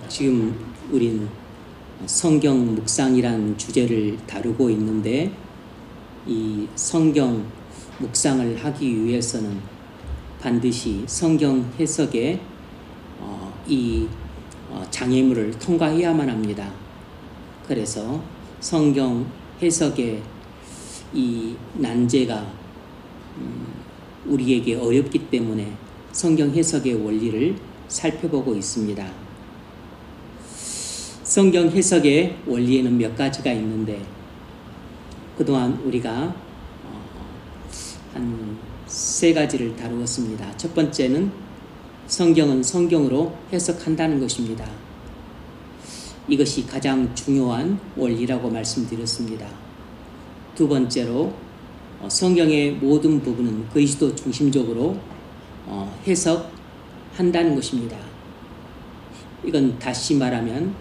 지금 우린 성경 묵상이란 주제를 다루고 있는데, 이 성경 묵상을 하기 위해서는 반드시 성경 해석에 이 장애물을 통과해야만 합니다. 그래서 성경 해석의 이 난제가 우리에게 어렵기 때문에 성경 해석의 원리를 살펴보고 있습니다. 성경 해석의 원리에는 몇 가지가 있는데, 그동안 우리가 한 3가지를 다루었습니다. 첫 번째는 성경은 성경으로 해석한다는 것입니다. 이것이 가장 중요한 원리라고 말씀드렸습니다. 두 번째로 성경의 모든 부분은 그리스도 중심적으로 해석한다는 것입니다. 이건 다시 말하면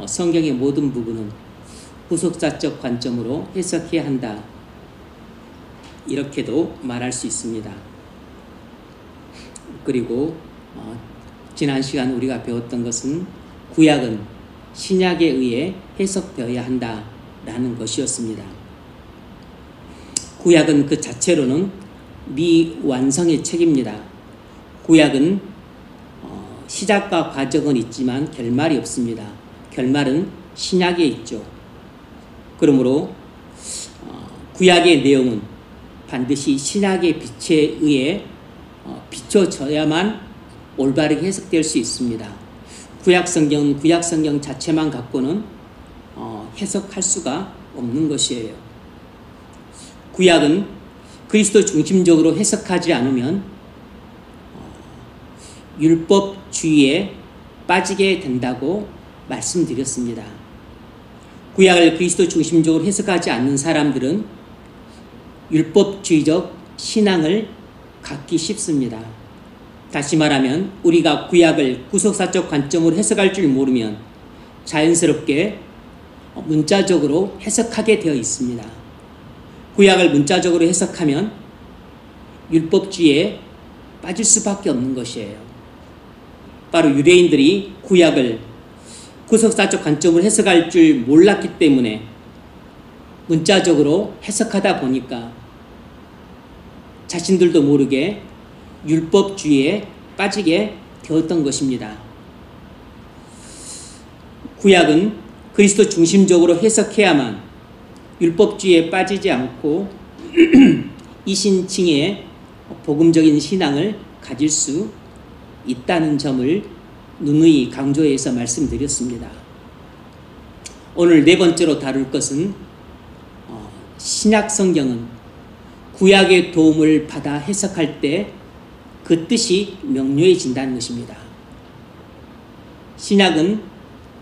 성경의 모든 부분은 후속사적 관점으로 해석해야 한다, 이렇게도 말할 수 있습니다. 그리고 지난 시간 우리가 배웠던 것은 구약은 신약에 의해 해석되어야 한다라는 것이었습니다. 구약은 그 자체로는 미완성의 책입니다. 구약은 시작과 과정은 있지만 결말이 없습니다. 결말은 신약에 있죠. 그러므로 구약의 내용은 반드시 신약의 빛에 의해 비춰져야만 올바르게 해석될 수 있습니다. 구약성경은 구약성경 자체만 갖고는 해석할 수가 없는 것이에요. 구약은 그리스도 중심적으로 해석하지 않으면 율법주의에 빠지게 된다고 말씀드렸습니다. 구약을 그리스도 중심적으로 해석하지 않는 사람들은 율법주의적 신앙을 갖기 쉽습니다. 다시 말하면 우리가 구약을 구속사적 관점으로 해석할 줄 모르면 자연스럽게 문자적으로 해석하게 되어 있습니다. 구약을 문자적으로 해석하면 율법주의에 빠질 수밖에 없는 것이에요. 바로 유대인들이 구약을 구속사적 관점으로 해석할 줄 몰랐기 때문에 문자적으로 해석하다 보니까 자신들도 모르게 율법주의에 빠지게 되었던 것입니다. 구약은 그리스도 중심적으로 해석해야만 율법주의에 빠지지 않고 이신칭의 복음적인 신앙을 가질 수 있다는 점을 누누이 강조해서 말씀드렸습니다. 오늘 4번째로 다룰 것은 신약 성경은 구약의 도움을 받아 해석할 때 그 뜻이 명료해진다는 것입니다. 신약은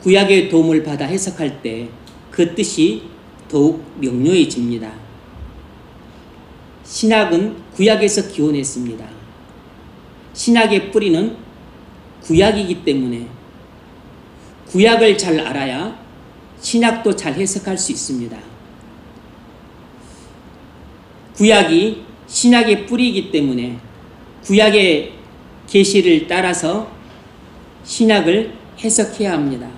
구약의 도움을 받아 해석할 때 그 뜻이 더욱 명료해집니다. 신약은 구약에서 기원했습니다. 신약의 뿌리는 구약이기 때문에 구약을 잘 알아야 신약도 잘 해석할 수 있습니다. 구약이 신약의 뿌리이기 때문에 구약의 계시를 따라서 신약을 해석해야 합니다.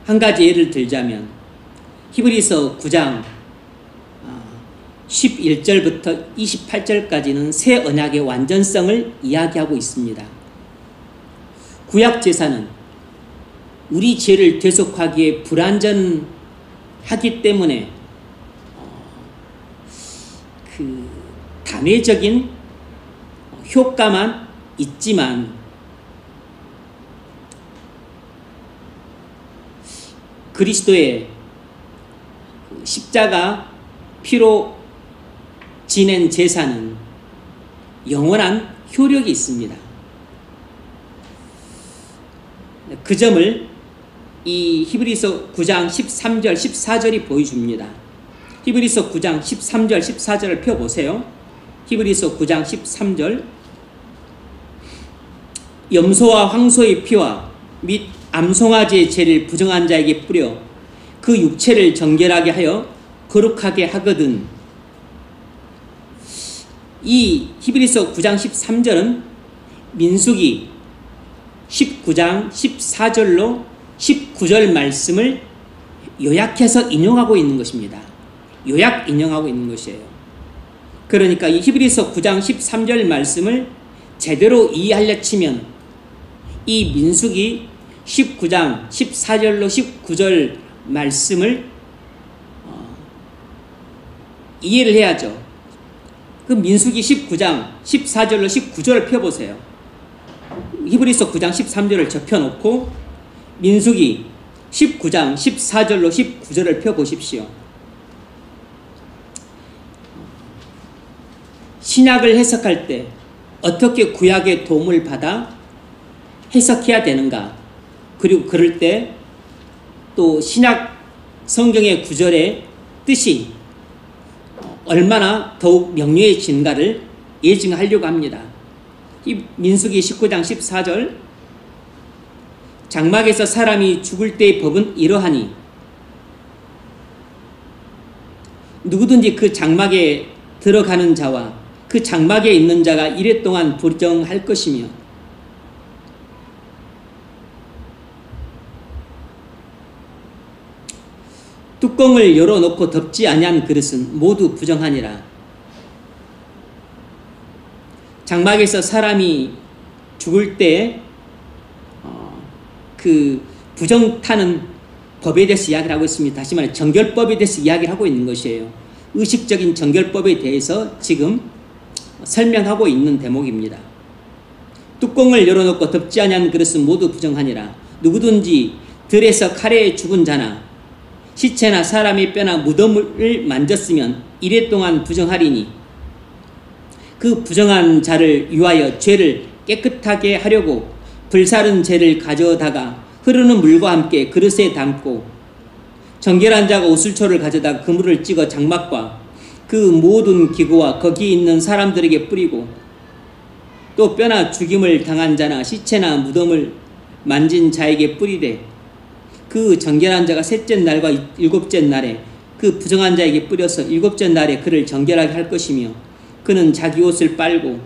한 가지 예를 들자면 히브리서 9장 11절부터 28절까지는 새 언약의 완전성을 이야기하고 있습니다. 구약 제사는 우리 죄를 대속하기에 불완전하기 때문에 그 단회적인 효과만 있지만 그리스도의 십자가 피로 지낸 제사는 영원한 효력이 있습니다. 그 점을 이 히브리서 9장 13절 14절이 보여줍니다. 히브리서 9장 13절 14절을 펴보세요. 히브리서 9장 13절 염소와 황소의 피와 및 암송아지의 죄를 부정한 자에게 뿌려 그 육체를 정결하게 하여 거룩하게 하거든. 이 히브리서 9장 13절은 민수기 19장 14절로 19절 말씀을 요약해서 인용하고 있는 것입니다. 요약 인용하고 있는 것이에요. 그러니까 이 히브리서 9장 13절 말씀을 제대로 이해하려 치면 이 민수기 19장 14절로 19절 말씀을 이해를 해야죠. 그 민수기 19장 14절로 19절을 펴보세요. 히브리서 9장 13절을 접혀놓고 민수기 19장 14절로 19절을 펴보십시오. 신약을 해석할 때 어떻게 구약의 도움을 받아 해석해야 되는가, 그리고 그럴 때 또 신약 성경의 구절의 뜻이 얼마나 더욱 명료해진가를 예증하려고 합니다. 이 민수기 19장 14절, 장막에서 사람이 죽을 때의 법은 이러하니 누구든지 그 장막에 들어가는 자와 그 장막에 있는 자가 이래 동안 부정할 것이며 뚜껑을 열어놓고 덮지 아니한 그릇은 모두 부정하니라. 장막에서 사람이 죽을 때 그 부정 타는 법에 대해서 이야기를 하고 있습니다. 다시 말해 정결법에 대해서 이야기를 하고 있는 것이에요. 의식적인 정결법에 대해서 지금 설명하고 있는 대목입니다. 뚜껑을 열어놓고 덮지 아니한 그릇은 모두 부정하니라. 누구든지 들에서 칼에 죽은 자나 시체나 사람의 뼈나 무덤을 만졌으면 이래 동안 부정하리니 그 부정한 자를 위하여 죄를 깨끗하게 하려고 불사른 재를 가져다가 흐르는 물과 함께 그릇에 담고 정결한 자가 우슬초를 가져다가 그물을 찍어 장막과 그 모든 기구와 거기 있는 사람들에게 뿌리고 또 뼈나 죽임을 당한 자나 시체나 무덤을 만진 자에게 뿌리되 그 정결한 자가 셋째 날과 일곱째 날에 그 부정한 자에게 뿌려서 일곱째 날에 그를 정결하게 할 것이며 그는 자기 옷을 빨고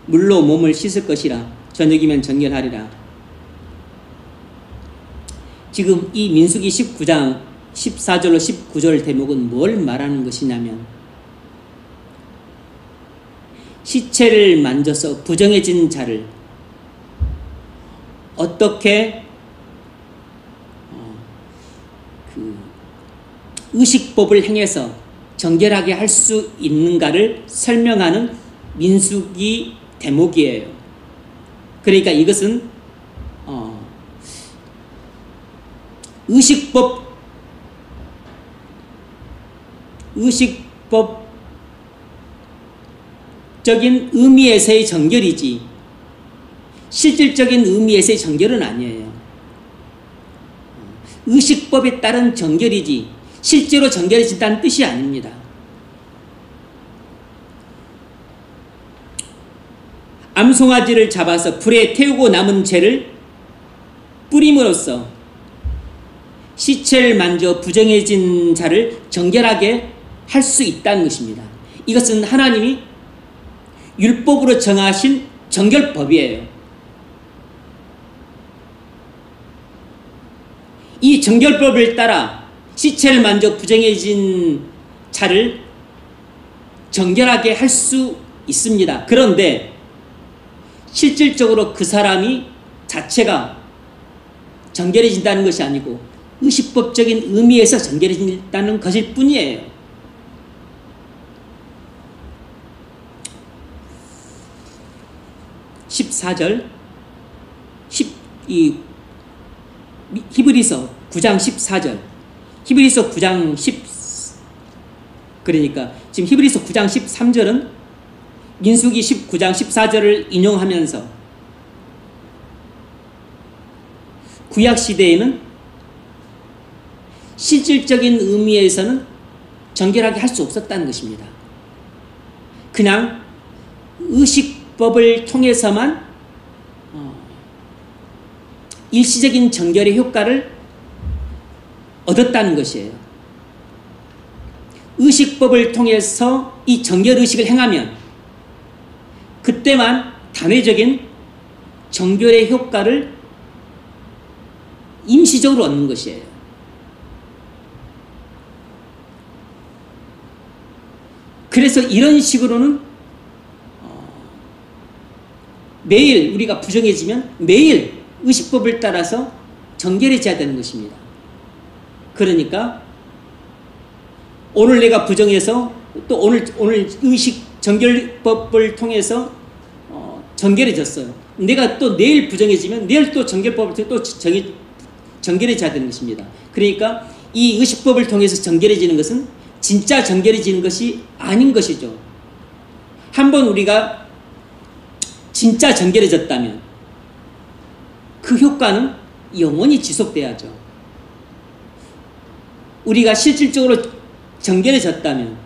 물로 몸을 씻을 것이라. 저녁이면 정결하리라. 지금 이 민수기 19장 14절로 19절 대목은 뭘 말하는 것이냐면 시체를 만져서 부정해진 자를 어떻게 의식법을 행해서 정결하게 할 수 있는가를 설명하는 민수기 대목이에요. 그러니까 이것은 의식법적인 의미에서의 정결이지 실질적인 의미에서의 정결은 아니에요. 의식법에 따른 정결이지 실제로 정결해진다는 뜻이 아닙니다. 암송아지를 잡아서 불에 태우고 남은 재를 뿌림으로써 시체를 만져 부정해진 자를 정결하게 할 수 있다는 것입니다. 이것은 하나님이 율법으로 정하신 정결법이에요. 이 정결법을 따라 시체를 만져 부정해진 자를 정결하게 할 수 있습니다. 그런데 실질적으로 그 사람이 자체가 정결해진다는 것이 아니고 의식법적인 의미에서 정결해진다는 것일 뿐이에요. 히브리서 9장 14절, 히브리서 9장 그러니까 지금 히브리서 9장 13절은 민수기 19장 14절을 인용하면서 구약시대에는 실질적인 의미에서는 정결하게 할 수 없었다는 것입니다. 그냥 의식법을 통해서만 일시적인 정결의 효과를 얻었다는 것이에요. 의식법을 통해서 이 정결의식을 행하면 그때만 단회적인 정결의 효과를 임시적으로 얻는 것이에요. 그래서 이런 식으로는 매일 우리가 부정해지면 매일 의식법을 따라서 정결해져야 되는 것입니다. 그러니까 오늘 내가 부정해서 또 오늘 의식 정결법을 통해서 정결해졌어요. 내가 또 내일 부정해지면 내일 또 정결법을 통해 또 정결해져야 되는 것입니다. 그러니까 이 의식법을 통해서 정결해지는 것은 진짜 정결해지는 것이 아닌 것이죠. 한번 우리가 진짜 정결해졌다면 그 효과는 영원히 지속돼야죠. 우리가 실질적으로 정결해졌다면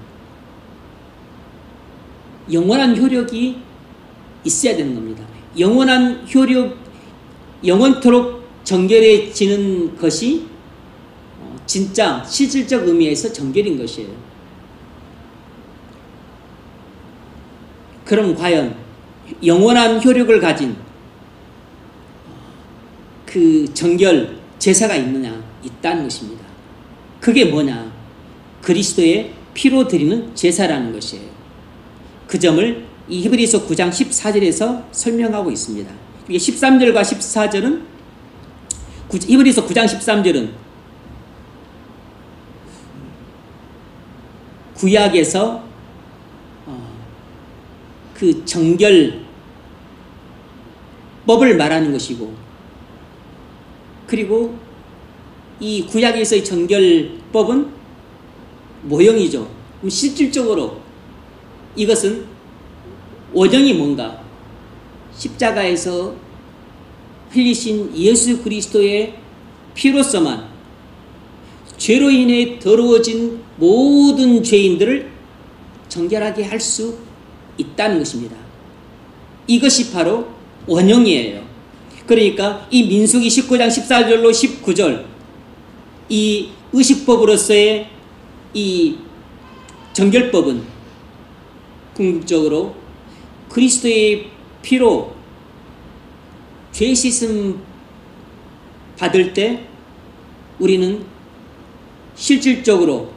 영원한 효력이 있어야 되는 겁니다. 영원한 효력, 영원토록 정결해지는 것이 진짜 실질적 의미에서 정결인 것이에요. 그럼 과연 영원한 효력을 가진 그 정결 제사가 있느냐? 있다는 것입니다. 그게 뭐냐? 그리스도의 피로 드리는 제사라는 것이에요. 그 점을 이 히브리서 9장 14절에서 설명하고 있습니다. 이게 13절과 14절은 히브리서 9장 13절은 구약에서 그 정결법을 말하는 것이고, 그리고 이 구약에서의 정결법은 모형이죠. 실질적으로 이것은 원형이 뭔가 십자가에서 흘리신 예수 그리스도의 피로서만 죄로 인해 더러워진 모든 죄인들을 정결하게 할 수 있다는 것입니다. 이것이 바로 원형이에요. 그러니까 이 민수기 19장 14절로 19절 이 의식법으로서의 이 정결법은 궁극적으로 그리스도의 피로 죄 씻음 받을 때 우리는 실질적으로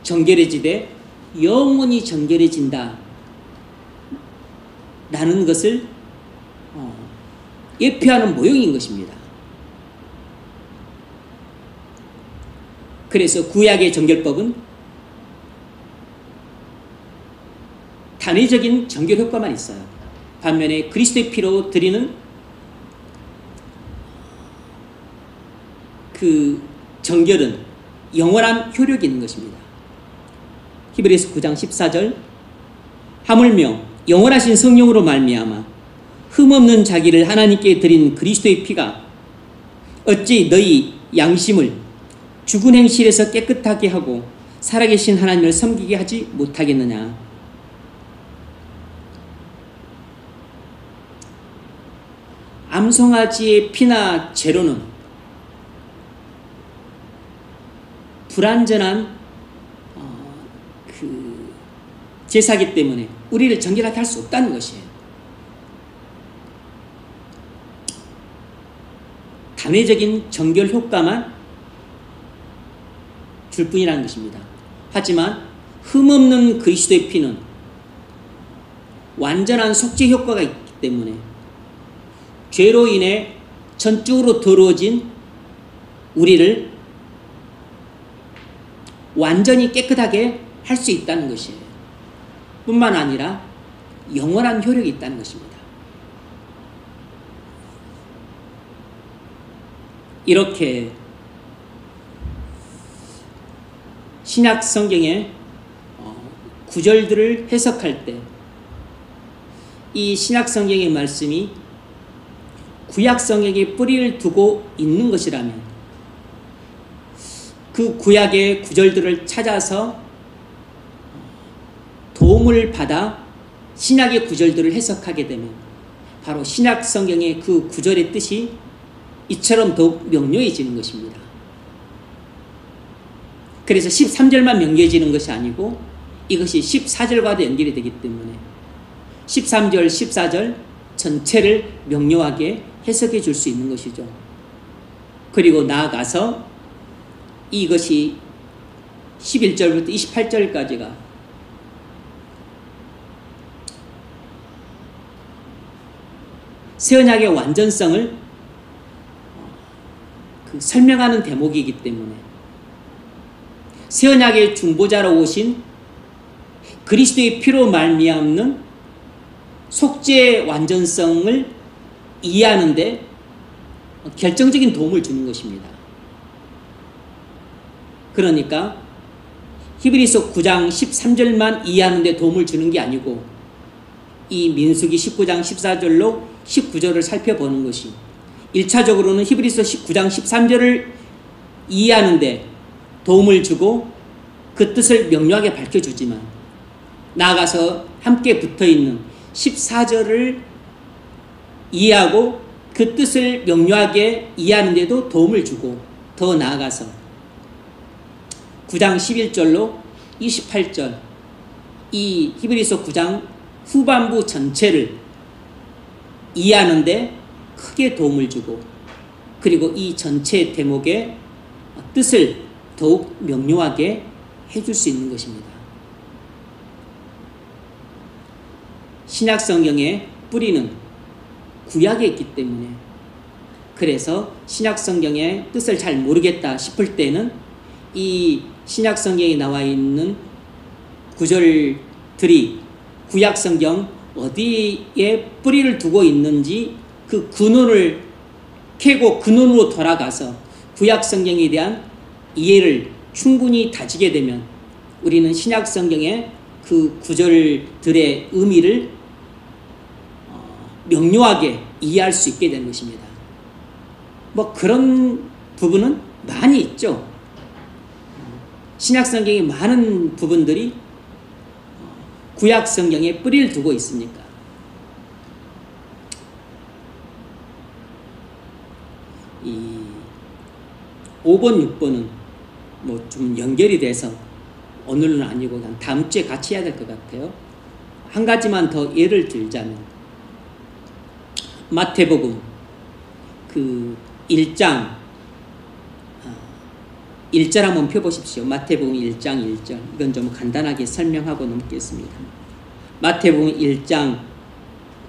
정결해지되 영원히 정결해진다 라는 것을 예표하는 모형인 것입니다. 그래서 구약의 정결법은 단회적인 정결 효과만 있어요. 반면에 그리스도의 피로 드리는 그 정결은 영원한 효력이 있는 것입니다. 히브리서 9장 14절 하물며 영원하신 성령으로 말미암아 흠없는 자기를 하나님께 드린 그리스도의 피가 어찌 너희 양심을 죽은 행실에서 깨끗하게 하고 살아계신 하나님을 섬기게 하지 못하겠느냐. 암송아지의 피나 재로는 불완전한 그 제사기 때문에 우리를 정결하게 할 수 없다는 것이에요. 단회적인 정결 효과만 줄 뿐이라는 것입니다. 하지만 흠없는 그리스도의 피는 완전한 속죄 효과가 있기 때문에 죄로 인해 전적으로 더러워진 우리를 완전히 깨끗하게 할 수 있다는 것이에요. 뿐만 아니라 영원한 효력이 있다는 것입니다. 이렇게 신약 성경의 구절들을 해석할 때 이 신약 성경의 말씀이 구약 성경에 뿌리를 두고 있는 것이라면 그 구약의 구절들을 찾아서 도움을 받아 신약의 구절들을 해석하게 되면 바로 신약 성경의 그 구절의 뜻이 이처럼 더욱 명료해지는 것입니다. 그래서 13절만 명료해지는 것이 아니고 이것이 14절과도 연결이 되기 때문에 13절, 14절 전체를 명료하게 해석해 줄 수 있는 것이죠. 그리고 나아가서 이것이 11절부터 28절까지가 새 언약의 완전성을 설명하는 대목이기 때문에 새 언약의 중보자로 오신 그리스도의 피로 말미암는 속죄의 완전성을 이해하는 데 결정적인 도움을 주는 것입니다. 그러니까 히브리서 9장 13절만 이해하는 데 도움을 주는 게 아니고 이 민수기 19장 14절로 19절을 살펴보는 것이 1차적으로는 히브리서 9장 13절을 이해하는 데 도움을 주고 그 뜻을 명료하게 밝혀주지만 나아가서 함께 붙어있는 14절을 이해하고 그 뜻을 명료하게 이해하는 데도 도움을 주고 더 나아가서 9장 11절로 28절 이 히브리서 9장 후반부 전체를 이해하는데 크게 도움을 주고 그리고 이 전체 대목의 뜻을 더욱 명료하게 해줄 수 있는 것입니다. 신약 성경의 뿌리는 구약에 있기 때문에 그래서 신약 성경의 뜻을 잘 모르겠다 싶을 때는 이 신약 성경에 나와 있는 구절들이 구약 성경 어디에 뿌리를 두고 있는지 그 근원을 캐고 근원으로 돌아가서 구약 성경에 대한 이해를 충분히 다지게 되면 우리는 신약 성경의 그 구절들의 의미를 명료하게 이해할 수 있게 되는 것입니다. 뭐 그런 부분은 많이 있죠. 신약 성경의 많은 부분들이 구약 성경에 뿌리를 두고 있으니까. 이 5번, 6번은 뭐 좀 연결이 돼서 오늘은 아니고 그냥 다음 주에 같이 해야 될 것 같아요. 한 가지만 더 예를 들자면 마태복음 그 1장 1절 한번 펴보십시오. 마태복음 1장 1절 이건 좀 간단하게 설명하고 넘겠습니다. 마태복음 1장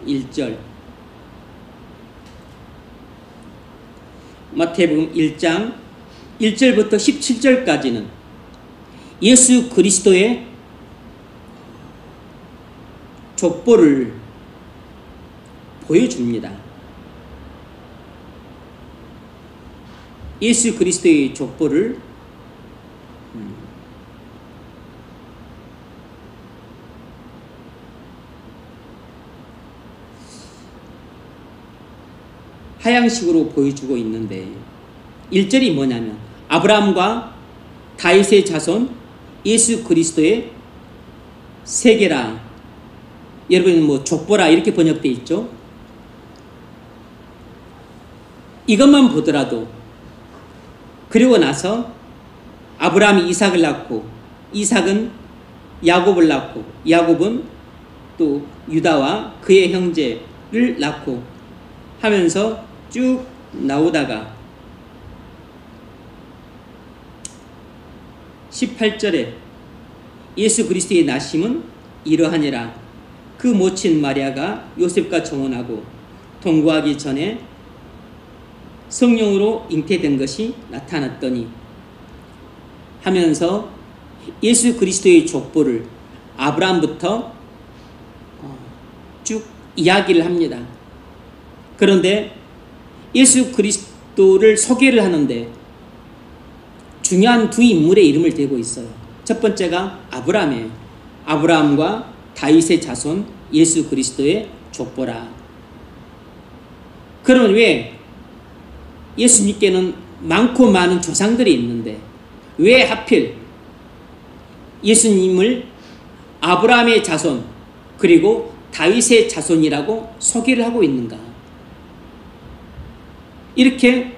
1절 마태복음 1장 1절부터 17절까지는 예수 그리스도의 족보를 보여줍니다. 예수 그리스도의 족보를 하향식으로 보여주고 있는데 1절이 뭐냐면 아브라함과 다윗의 자손 예수 그리스도의 세계라. 여러분 뭐 족보라 이렇게 번역되어 있죠. 이것만 보더라도 그리고 나서 아브라함이 이삭을 낳고 이삭은 야곱을 낳고 야곱은 또 유다와 그의 형제를 낳고 하면서 쭉 나오다가 18절에 예수 그리스도의 나심은 이러하니라. 그 모친 마리아가 요셉과 정혼하고 동거하기 전에 성령으로 잉태된 것이 나타났더니 하면서 예수 그리스도의 족보를 아브라함부터 쭉 이야기를 합니다. 그런데 예수 그리스도를 소개를 하는데 중요한 두 인물의 이름을 대고 있어요. 첫 번째가 아브라함이에요. 아브라함과 다윗의 자손 예수 그리스도의 족보라. 그러면 왜 예수님께는 많고 많은 조상들이 있는데 왜 하필 예수님을 아브라함의 자손 그리고 다윗의 자손이라고 소개를 하고 있는가? 이렇게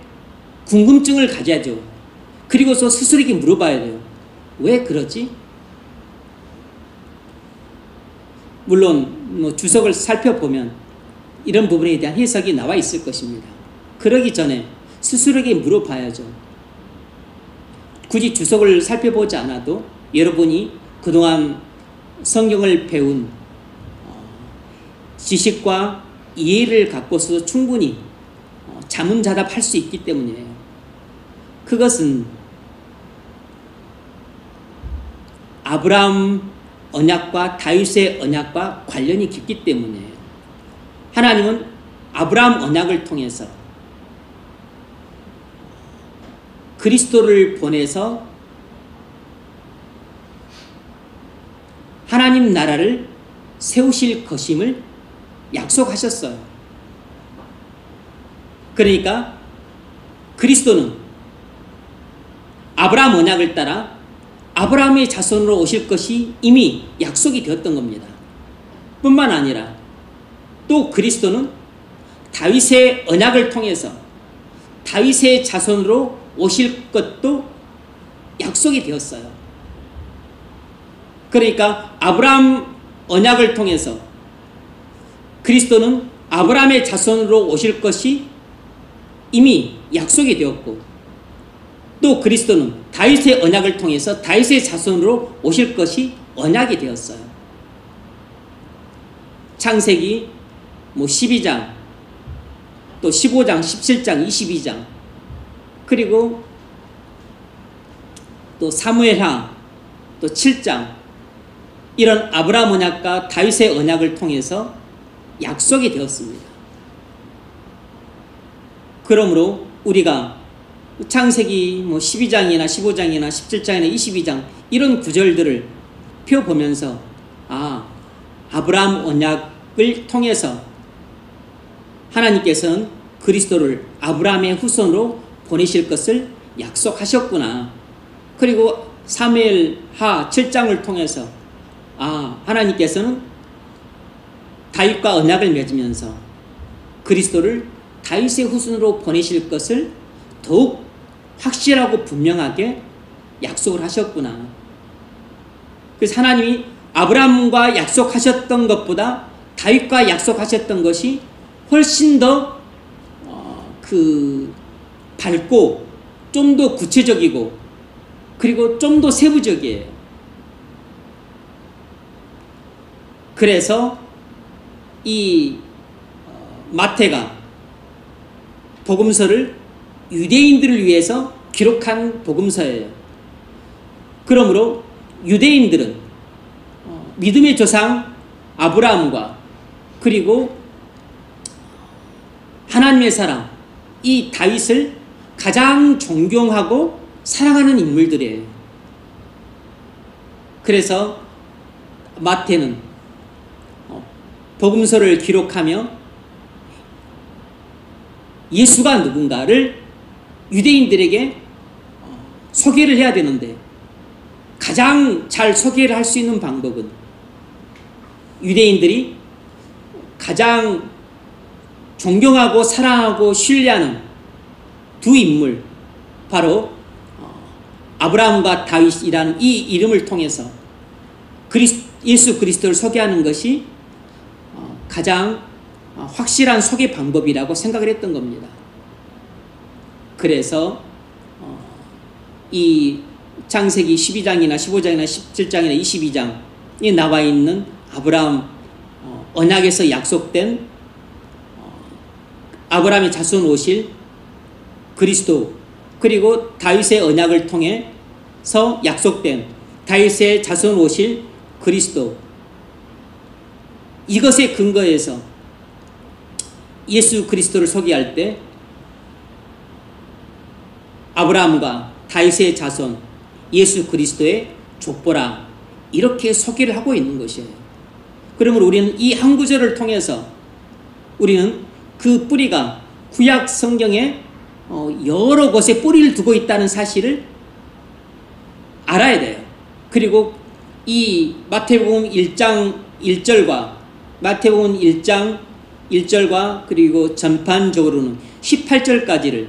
궁금증을 가져야죠. 그리고서 스스로에게 물어봐야 돼요. 왜 그러지? 물론 뭐 주석을 살펴보면 이런 부분에 대한 해석이 나와 있을 것입니다. 그러기 전에 스스로에게 물어봐야죠. 굳이 주석을 살펴보지 않아도 여러분이 그동안 성경을 배운 지식과 이해를 갖고서 충분히 자문자답할 수 있기 때문이에요. 그것은 아브라함 언약과 다윗의 언약과 관련이 깊기 때문이에요. 하나님은 아브라함 언약을 통해서 그리스도를 보내서 하나님 나라를 세우실 것임을 약속하셨어요. 그러니까 그리스도는 아브라함 언약을 따라 아브라함의 자손으로 오실 것이 이미 약속이 되었던 겁니다. 뿐만 아니라 또 그리스도는 다윗의 언약을 통해서 다윗의 자손으로 오실 것도 약속이 되었어요. 그러니까 아브라함 언약을 통해서 그리스도는 아브라함의 자손으로 오실 것이 이미 약속이 되었고, 또 그리스도는 다윗의 언약을 통해서 다윗의 자손으로 오실 것이 언약이 되었어요. 창세기 12장, 또 15장, 17장, 22장, 그리고 또 사무엘하, 또 7장, 이런 아브라함 언약과 다윗의 언약을 통해서 약속이 되었습니다. 그러므로 우리가 창세기 12장이나 15장이나 17장이나 22장 이런 구절들을 펴보면서 아브라함 언약을 통해서 하나님께서는 그리스도를 아브라함의 후손으로 보내실 것을 약속하셨구나. 그리고 사무엘하 7장을 통해서 하나님께서는 다윗과 언약을 맺으면서 그리스도를 다윗의 후손으로 보내실 것을 더욱 확실하고 분명하게 약속을 하셨구나. 그래서 하나님이 아브라함과 약속하셨던 것보다 다윗과 약속하셨던 것이 훨씬 더 밝고 좀 더 구체적이고 그리고 좀 더 세부적이에요. 그래서 이 마태가 복음서를 유대인들을 위해서 기록한 복음서예요. 그러므로 유대인들은 믿음의 조상 아브라함과 그리고 하나님의 사람 이 다윗을 가장 존경하고 사랑하는 인물들이에요. 그래서 마태는 복음서를 기록하며 예수가 누군가를 유대인들에게 소개를 해야 되는데 가장 잘 소개를 할 수 있는 방법은 유대인들이 가장 존경하고 사랑하고 신뢰하는 두 인물, 바로 아브라함과 다윗이라는 이 이름을 통해서 예수 그리스도를 소개하는 것이 가장 확실한 소개 방법이라고 생각을 했던 겁니다. 그래서 이 창세기 12장이나 15장이나 17장이나 22장에 나와 있는 아브라함 언약에서 약속된 아브라함의 자손 오실 그리스도, 그리고 다윗의 언약을 통해서 약속된 다윗의 자손 오실 그리스도, 이것에 근거해서 예수 그리스도를 소개할 때 아브라함과 다윗의 자손 예수 그리스도의 족보라 이렇게 소개를 하고 있는 것이에요. 그러면 우리는 이 한 구절을 통해서 우리는 그 뿌리가 구약 성경에 여러 곳에 뿌리를 두고 있다는 사실을 알아야 돼요. 그리고 이 마태복음 1장 1절과 마태복음 1장 1절과 그리고 전반적으로는 18절까지를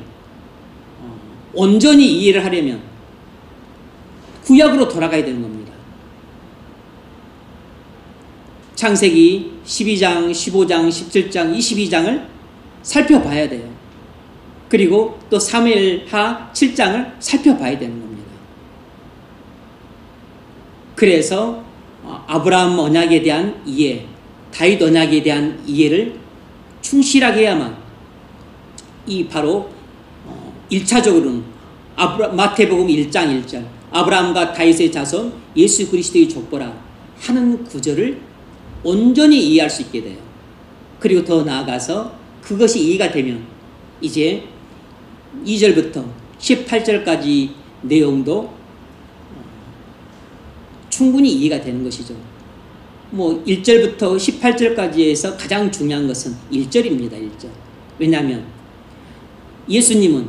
온전히 이해를 하려면 구약으로 돌아가야 되는 겁니다. 창세기 12장, 15장, 17장, 22장을 살펴봐야 돼요. 그리고 또 사무엘하 7장을 살펴봐야 되는 겁니다. 그래서 아브라함 언약에 대한 이해, 다윗 언약에 대한 이해를 충실하게 해야만 이 바로 1차적으로는 마태복음 1장 1절 아브라함과 다윗의 자손 예수 그리스도의 족보라 하는 구절을 온전히 이해할 수 있게 돼요. 그리고 더 나아가서 그것이 이해가 되면 이제 2절부터 18절까지 내용도 충분히 이해가 되는 것이죠. 뭐 1절부터 18절까지 해서 가장 중요한 것은 1절입니다. 1절. 왜냐하면 예수님은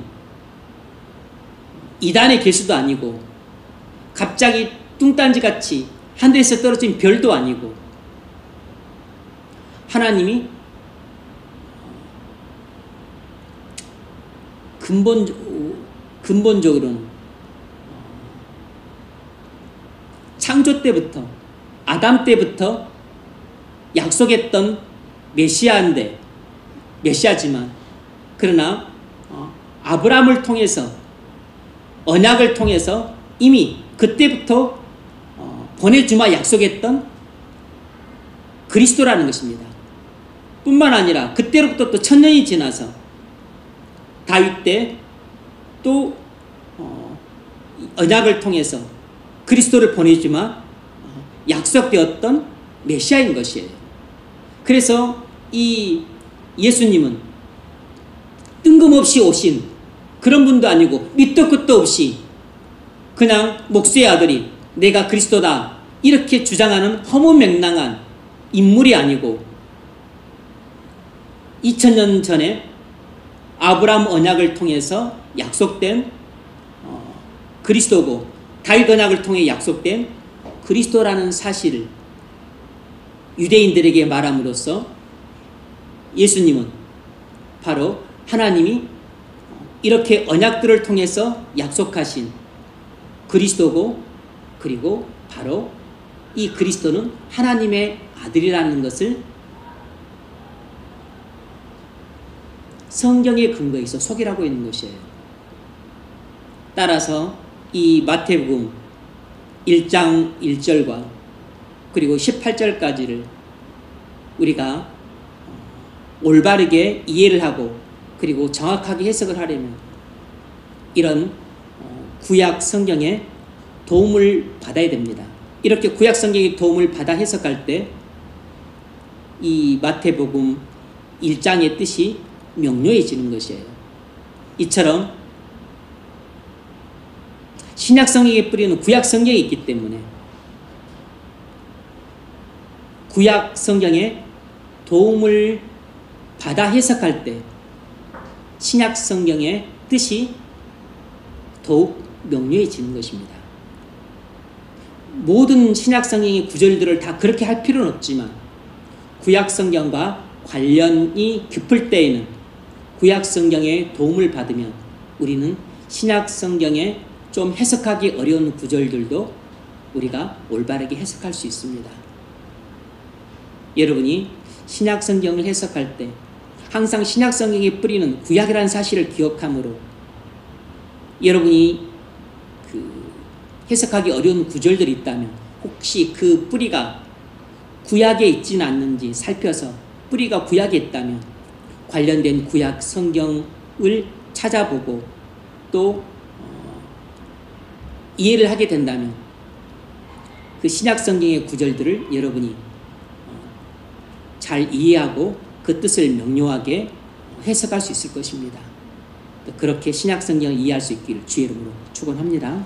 이단의 개수도 아니고 갑자기 뚱딴지같이 하늘에서 떨어진 별도 아니고 하나님이 근본적으로는 창조 때부터 아담 때부터 약속했던 메시아지만 그러나 아브라함을 통해서 언약을 통해서 이미 그때부터 보내주마 약속했던 그리스도라는 것입니다. 뿐만 아니라 그때로부터 또 1000년이 지나서 다윗 때 또 언약을 통해서 그리스도를 보내주마 약속되었던 메시아인 것이에요. 그래서 이 예수님은 뜬금없이 오신 그런 분도 아니고 밑도 끝도 없이 그냥 목수의 아들이 내가 그리스도다 이렇게 주장하는 허무맹랑한 인물이 아니고 2000년 전에 아브라함 언약을 통해서 약속된 그리스도고 다윗 언약을 통해 약속된 그리스도라는 사실을 유대인들에게 말함으로써 예수님은 바로 하나님이 이렇게 언약들을 통해서 약속하신 그리스도고 그리고 바로 이 그리스도는 하나님의 아들이라는 것을 성경의 근거에서 소개하고 있는 것이에요. 따라서 이 마태복음 1장 1절과 그리고 18절까지를 우리가 올바르게 이해를 하고 그리고 정확하게 해석을 하려면 이런 구약 성경의 도움을 받아야 됩니다. 이렇게 구약 성경의 도움을 받아 해석할 때 이 마태복음 1장의 뜻이 명료해지는 것이에요. 이처럼 신약 성경의 뿌리는 구약 성경에 있기 때문에 구약 성경의 도움을 받아 해석할 때 신약 성경의 뜻이 더욱 명료해지는 것입니다. 모든 신약 성경의 구절들을 다 그렇게 할 필요는 없지만 구약 성경과 관련이 깊을 때에는 구약 성경의 도움을 받으면 우리는 신약 성경에 좀 해석하기 어려운 구절들도 우리가 올바르게 해석할 수 있습니다. 여러분이 신약 성경을 해석할 때 항상 신약 성경의 뿌리는 구약이라는 사실을 기억함으로 여러분이 해석하기 어려운 구절들이 있다면 혹시 그 뿌리가 구약에 있지는 않는지 살펴서 뿌리가 구약에 있다면 관련된 구약 성경을 찾아보고 또 이해를 하게 된다면 그 신약 성경의 구절들을 여러분이 잘 이해하고 그 뜻을 명료하게 해석할 수 있을 것입니다. 그렇게 신약 성경을 이해할 수 있기를 주의 이름으로 축원합니다.